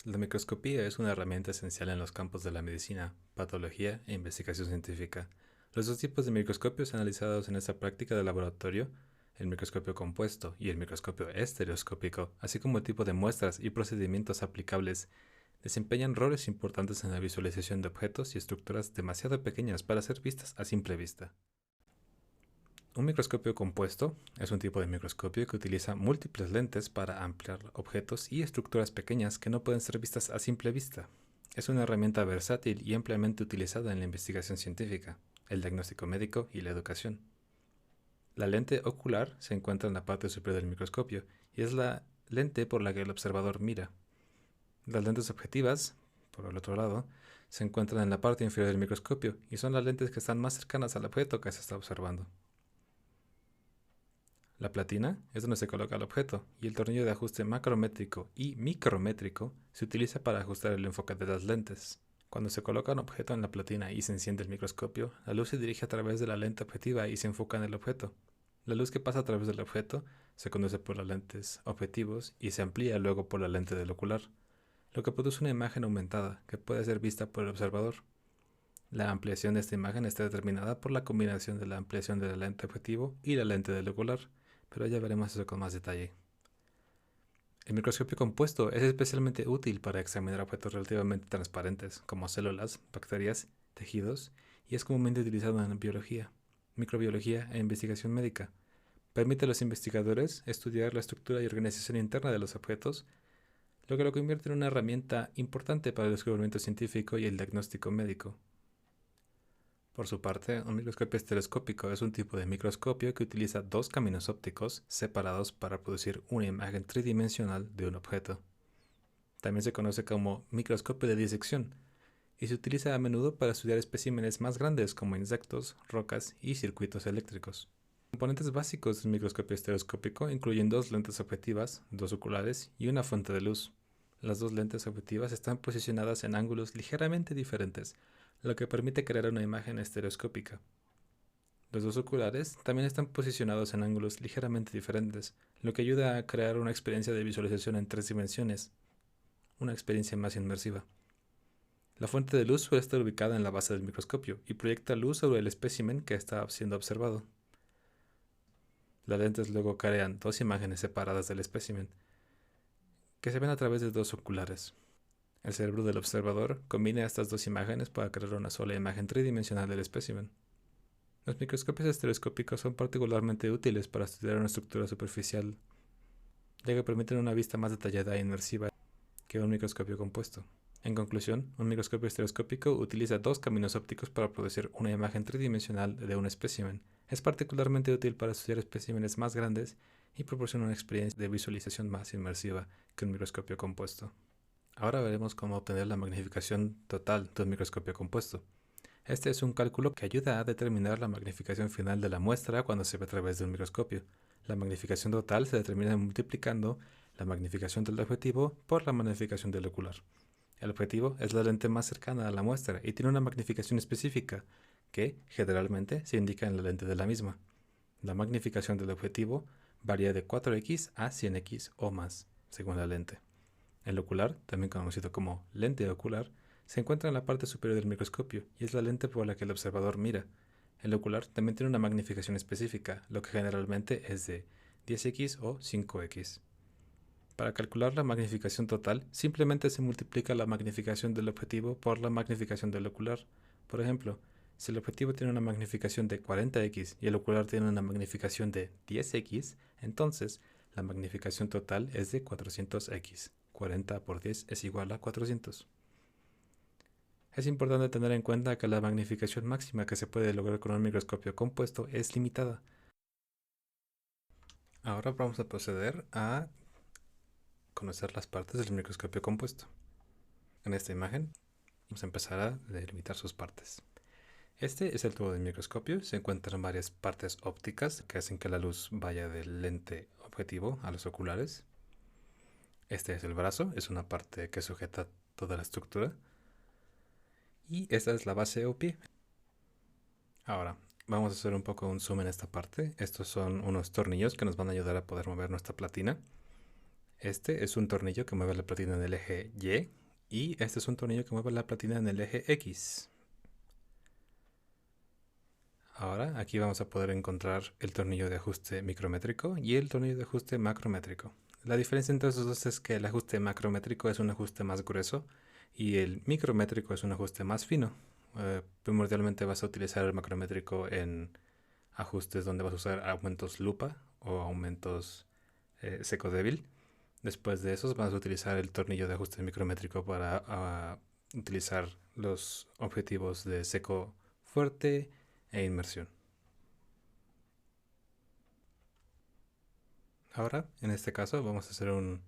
La microscopía es una herramienta esencial en los campos de la medicina, patología e investigación científica. Los dos tipos de microscopios analizados en esta práctica de laboratorio, el microscopio compuesto y el microscopio estereoscópico, así como el tipo de muestras y procedimientos aplicables, desempeñan roles importantes en la visualización de objetos y estructuras demasiado pequeñas para ser vistas a simple vista. Un microscopio compuesto es un tipo de microscopio que utiliza múltiples lentes para ampliar objetos y estructuras pequeñas que no pueden ser vistas a simple vista. Es una herramienta versátil y ampliamente utilizada en la investigación científica, el diagnóstico médico y la educación. La lente ocular se encuentra en la parte superior del microscopio y es la lente por la que el observador mira. Las lentes objetivas, por el otro lado, se encuentran en la parte inferior del microscopio y son las lentes que están más cercanas al objeto que se está observando. La platina es donde se coloca el objeto y el tornillo de ajuste macrométrico y micrométrico se utiliza para ajustar el enfoque de las lentes. Cuando se coloca un objeto en la platina y se enciende el microscopio, la luz se dirige a través de la lente objetiva y se enfoca en el objeto. La luz que pasa a través del objeto se conduce por las lentes objetivos y se amplía luego por la lente del ocular, lo que produce una imagen aumentada que puede ser vista por el observador. La ampliación de esta imagen está determinada por la combinación de la ampliación de la lente objetivo y la lente del ocular, pero ya veremos eso con más detalle. El microscopio compuesto es especialmente útil para examinar objetos relativamente transparentes, como células, bacterias, tejidos, y es comúnmente utilizado en biología, microbiología e investigación médica. Permite a los investigadores estudiar la estructura y organización interna de los objetos, lo que lo convierte en una herramienta importante para el descubrimiento científico y el diagnóstico médico. Por su parte, un microscopio estereoscópico es un tipo de microscopio que utiliza dos caminos ópticos separados para producir una imagen tridimensional de un objeto. También se conoce como microscopio de disección y se utiliza a menudo para estudiar especímenes más grandes como insectos, rocas y circuitos eléctricos. Componentes básicos del microscopio estereoscópico incluyen dos lentes objetivas, dos oculares y una fuente de luz. Las dos lentes objetivas están posicionadas en ángulos ligeramente diferentes, lo que permite crear una imagen estereoscópica. Los dos oculares también están posicionados en ángulos ligeramente diferentes, lo que ayuda a crear una experiencia de visualización en tres dimensiones, una experiencia más inmersiva. La fuente de luz suele estar ubicada en la base del microscopio y proyecta luz sobre el espécimen que está siendo observado. Las lentes luego crean dos imágenes separadas del espécimen, que se ven a través de dos oculares. El cerebro del observador combina estas dos imágenes para crear una sola imagen tridimensional del espécimen. Los microscopios estereoscópicos son particularmente útiles para estudiar una estructura superficial, ya que permiten una vista más detallada e inmersiva que un microscopio compuesto. En conclusión, un microscopio estereoscópico utiliza dos caminos ópticos para producir una imagen tridimensional de un espécimen. Es particularmente útil para estudiar especímenes más grandes y proporciona una experiencia de visualización más inmersiva que un microscopio compuesto. Ahora veremos cómo obtener la magnificación total de un microscopio compuesto. Este es un cálculo que ayuda a determinar la magnificación final de la muestra cuando se ve a través de un microscopio. La magnificación total se determina multiplicando la magnificación del objetivo por la magnificación del ocular. El objetivo es la lente más cercana a la muestra y tiene una magnificación específica, que generalmente se indica en la lente de la misma. La magnificación del objetivo varía de 4x a 100x o más, según la lente. El ocular, también conocido como lente ocular, se encuentra en la parte superior del microscopio y es la lente por la que el observador mira. El ocular también tiene una magnificación específica, lo que generalmente es de 10x o 5x. Para calcular la magnificación total, simplemente se multiplica la magnificación del objetivo por la magnificación del ocular. Por ejemplo, si el objetivo tiene una magnificación de 40x y el ocular tiene una magnificación de 10x, entonces la magnificación total es de 400x. 40 por 10 es igual a 400. Es importante tener en cuenta que la magnificación máxima que se puede lograr con un microscopio compuesto es limitada. Ahora vamos a proceder a conocer las partes del microscopio compuesto. En esta imagen vamos a empezar a delimitar sus partes. Este es el tubo del microscopio. Se encuentran varias partes ópticas que hacen que la luz vaya del lente objetivo a los oculares. Este es el brazo, es una parte que sujeta toda la estructura. Y esta es la base o pie. Ahora, vamos a hacer un poco un zoom en esta parte. Estos son unos tornillos que nos van a ayudar a poder mover nuestra platina. Este es un tornillo que mueve la platina en el eje Y y este es un tornillo que mueve la platina en el eje X. Ahora aquí vamos a poder encontrar el tornillo de ajuste micrométrico y el tornillo de ajuste macrométrico. La diferencia entre esos dos es que el ajuste macrométrico es un ajuste más grueso y el micrométrico es un ajuste más fino. Primordialmente vas a utilizar el macrométrico en ajustes donde vas a usar aumentos lupa o aumentos seco débil. Después de esos vas a utilizar el tornillo de ajuste micrométrico para utilizar los objetivos de seco fuerte e inmersión. Ahora, en este caso, vamos a hacer un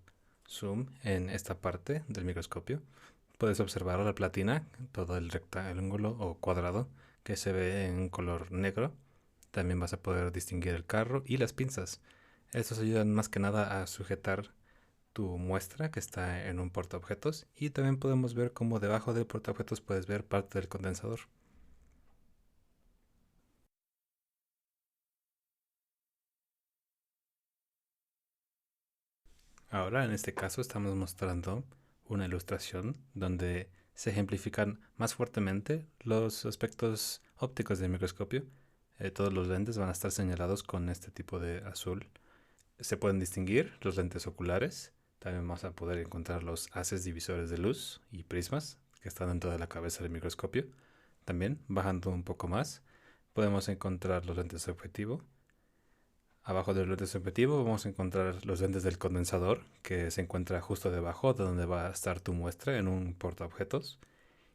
zoom en esta parte del microscopio. Puedes observar la platina, todo el rectángulo o cuadrado que se ve en color negro. También vas a poder distinguir el carro y las pinzas. Estos ayudan más que nada a sujetar tu muestra que está en un portaobjetos y también podemos ver cómo debajo del portaobjetos puedes ver parte del condensador. Ahora en este caso estamos mostrando una ilustración donde se ejemplifican más fuertemente los aspectos ópticos del microscopio. Todos los lentes van a estar señalados con este tipo de azul. Se pueden distinguir los lentes oculares. También vamos a poder encontrar los haces divisores de luz y prismas que están dentro de la cabeza del microscopio. También, bajando un poco más, podemos encontrar los lentes de objetivo. Abajo del lente objetivo vamos a encontrar los lentes del condensador, que se encuentra justo debajo de donde va a estar tu muestra en un portaobjetos.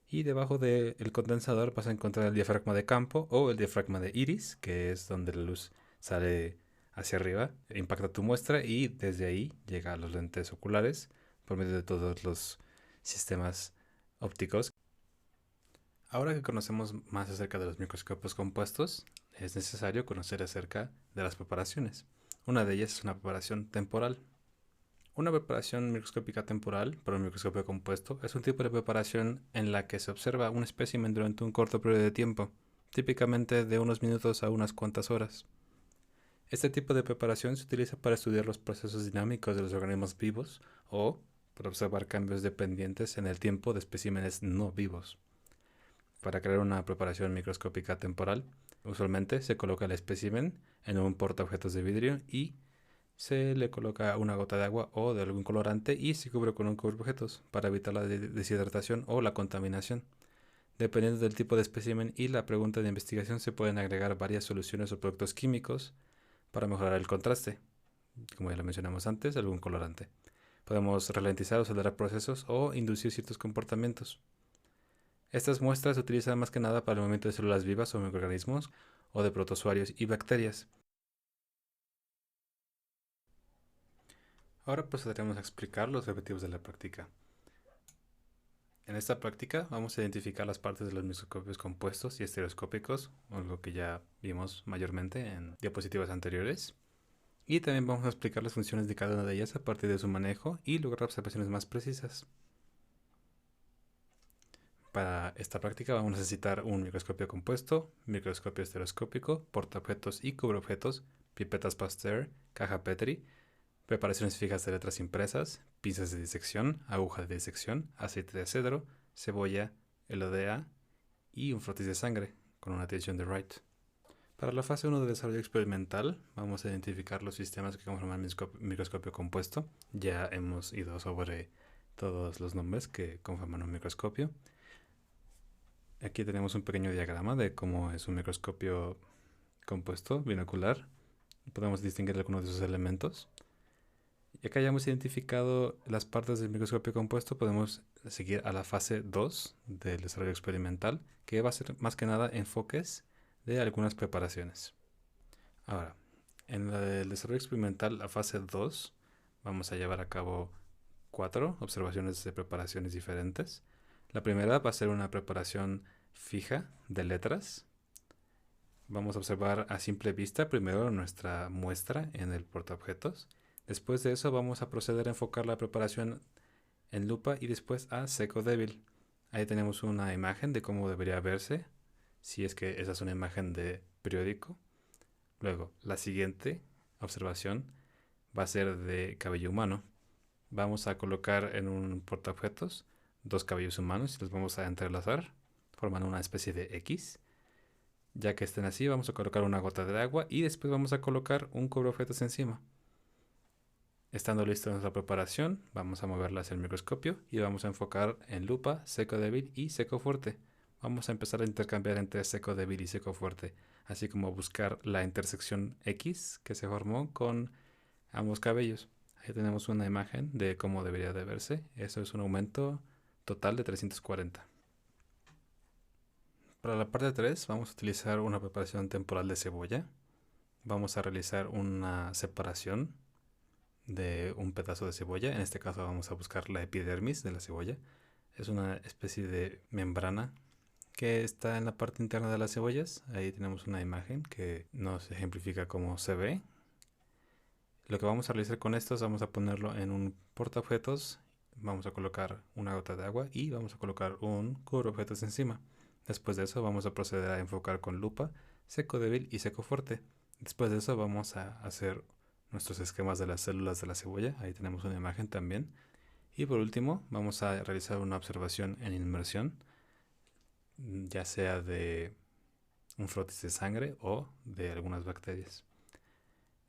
Y debajo del condensador vas a encontrar el diafragma de campo o el diafragma de iris, que es donde la luz sale hacia arriba, impacta tu muestra y desde ahí llega a los lentes oculares por medio de todos los sistemas ópticos. Ahora que conocemos más acerca de los microscopios compuestos, es necesario conocer acerca de las preparaciones. Una de ellas es una preparación temporal. Una preparación microscópica temporal para un microscopio compuesto es un tipo de preparación en la que se observa un espécimen durante un corto periodo de tiempo, típicamente de unos minutos a unas cuantas horas. Este tipo de preparación se utiliza para estudiar los procesos dinámicos de los organismos vivos o para observar cambios dependientes en el tiempo de especímenes no vivos. Para crear una preparación microscópica temporal, usualmente se coloca el espécimen en un portaobjetos de vidrio y se le coloca una gota de agua o de algún colorante y se cubre con un cubreobjetos para evitar la deshidratación o la contaminación. Dependiendo del tipo de espécimen y la pregunta de investigación, se pueden agregar varias soluciones o productos químicos para mejorar el contraste. Como ya lo mencionamos antes, algún colorante. Podemos ralentizar o acelerar procesos o inducir ciertos comportamientos. Estas muestras se utilizan más que nada para el movimiento de células vivas o microorganismos o de protozoarios y bacterias. Ahora procederemos a explicar los objetivos de la práctica. En esta práctica vamos a identificar las partes de los microscopios compuestos y estereoscópicos, algo que ya vimos mayormente en diapositivas anteriores. Y también vamos a explicar las funciones de cada una de ellas a partir de su manejo y lograr observaciones más precisas. Para esta práctica vamos a necesitar un microscopio compuesto, microscopio estereoscópico, portaobjetos y cubreobjetos, pipetas Pasteur, caja Petri, preparaciones fijas de letras impresas, pinzas de disección, aguja de disección, aceite de cedro, cebolla, LODA y un frotis de sangre con una tensión de Wright. Para la fase 1 de desarrollo experimental vamos a identificar los sistemas que conforman el microscopio compuesto. Ya hemos ido sobre todos los nombres que conforman un microscopio. Aquí tenemos un pequeño diagrama de cómo es un microscopio compuesto binocular. Podemos distinguir algunos de sus elementos. Y acá ya hemos identificado las partes del microscopio compuesto, podemos seguir a la fase 2 del desarrollo experimental, que va a ser más que nada enfoques de algunas preparaciones. Ahora, en el desarrollo experimental, la fase 2, vamos a llevar a cabo 4 observaciones de preparaciones diferentes. La primera va a ser una preparación fija de letras. Vamos a observar a simple vista primero nuestra muestra en el portaobjetos. Después de eso vamos a proceder a enfocar la preparación en lupa y después a seco débil. Ahí tenemos una imagen de cómo debería verse, si es que esa es una imagen de periódico. Luego, la siguiente observación va a ser de cabello humano. Vamos a colocar en un portaobjetos dos cabellos humanos y los vamos a entrelazar, formando una especie de X. Ya que estén así, vamos a colocar una gota de agua y después vamos a colocar un cubreobjetos encima. Estando lista nuestra preparación, vamos a moverla hacia el microscopio y vamos a enfocar en lupa, seco débil y seco fuerte. Vamos a empezar a intercambiar entre seco débil y seco fuerte, así como buscar la intersección X que se formó con ambos cabellos. Ahí tenemos una imagen de cómo debería de verse. Eso es un aumento total de 340. Para la parte 3 vamos a utilizar una preparación temporal de cebolla. Vamos a realizar una separación de un pedazo de cebolla. En este caso vamos a buscar la epidermis de la cebolla. Es una especie de membrana que está en la parte interna de las cebollas. Ahí tenemos una imagen que nos ejemplifica cómo se ve. Lo que vamos a realizar con esto es vamos a ponerlo en un portaobjetos. Vamos a colocar una gota de agua y vamos a colocar un cubreobjetos encima. Después de eso vamos a proceder a enfocar con lupa, seco débil y seco fuerte. Después de eso vamos a hacer nuestros esquemas de las células de la cebolla. Ahí tenemos una imagen también. Y por último vamos a realizar una observación en inmersión, ya sea de un frotis de sangre o de algunas bacterias.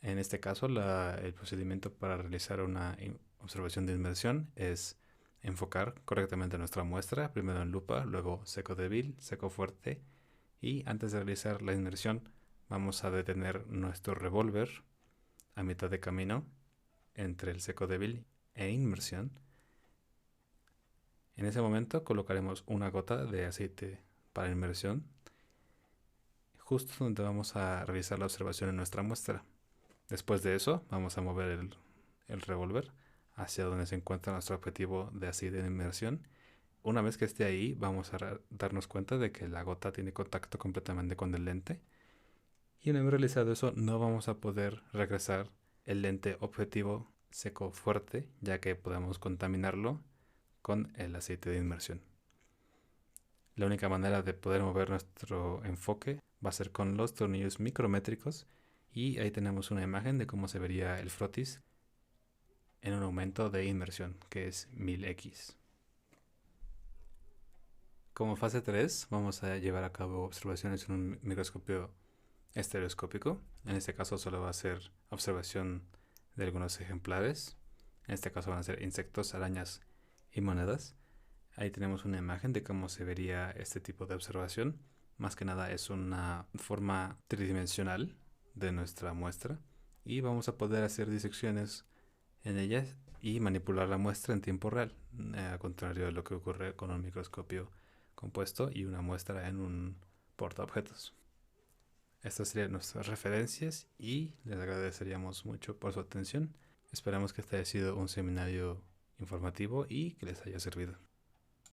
En este caso el procedimiento para realizar una observación de inmersión es enfocar correctamente nuestra muestra, primero en lupa, luego seco débil, seco fuerte, y antes de realizar la inmersión vamos a detener nuestro revólver a mitad de camino entre el seco débil e inmersión. En ese momento colocaremos una gota de aceite para inmersión justo donde vamos a realizar la observación en nuestra muestra. Después de eso vamos a mover el revólver hacia donde se encuentra nuestro objetivo de aceite de inmersión. Una vez que esté ahí vamos a darnos cuenta de que la gota tiene contacto completamente con el lente. Y una vez realizado eso no vamos a poder regresar el lente objetivo seco fuerte, ya que podemos contaminarlo con el aceite de inmersión. La única manera de poder mover nuestro enfoque va a ser con los tornillos micrométricos, y ahí tenemos una imagen de cómo se vería el frotis en un aumento de inmersión, que es 1000x. Como fase 3 vamos a llevar a cabo observaciones en un microscopio estereoscópico. En este caso solo va a ser observación de algunos ejemplares. En este caso van a ser insectos, arañas y monedas. Ahí tenemos una imagen de cómo se vería este tipo de observación. Más que nada es una forma tridimensional de nuestra muestra y vamos a poder hacer disecciones en ellas y manipular la muestra en tiempo real, al contrario de lo que ocurre con un microscopio compuesto y una muestra en un portaobjetos. Estas serían nuestras referencias y les agradeceríamos mucho por su atención. Esperamos que este haya sido un seminario informativo y que les haya servido.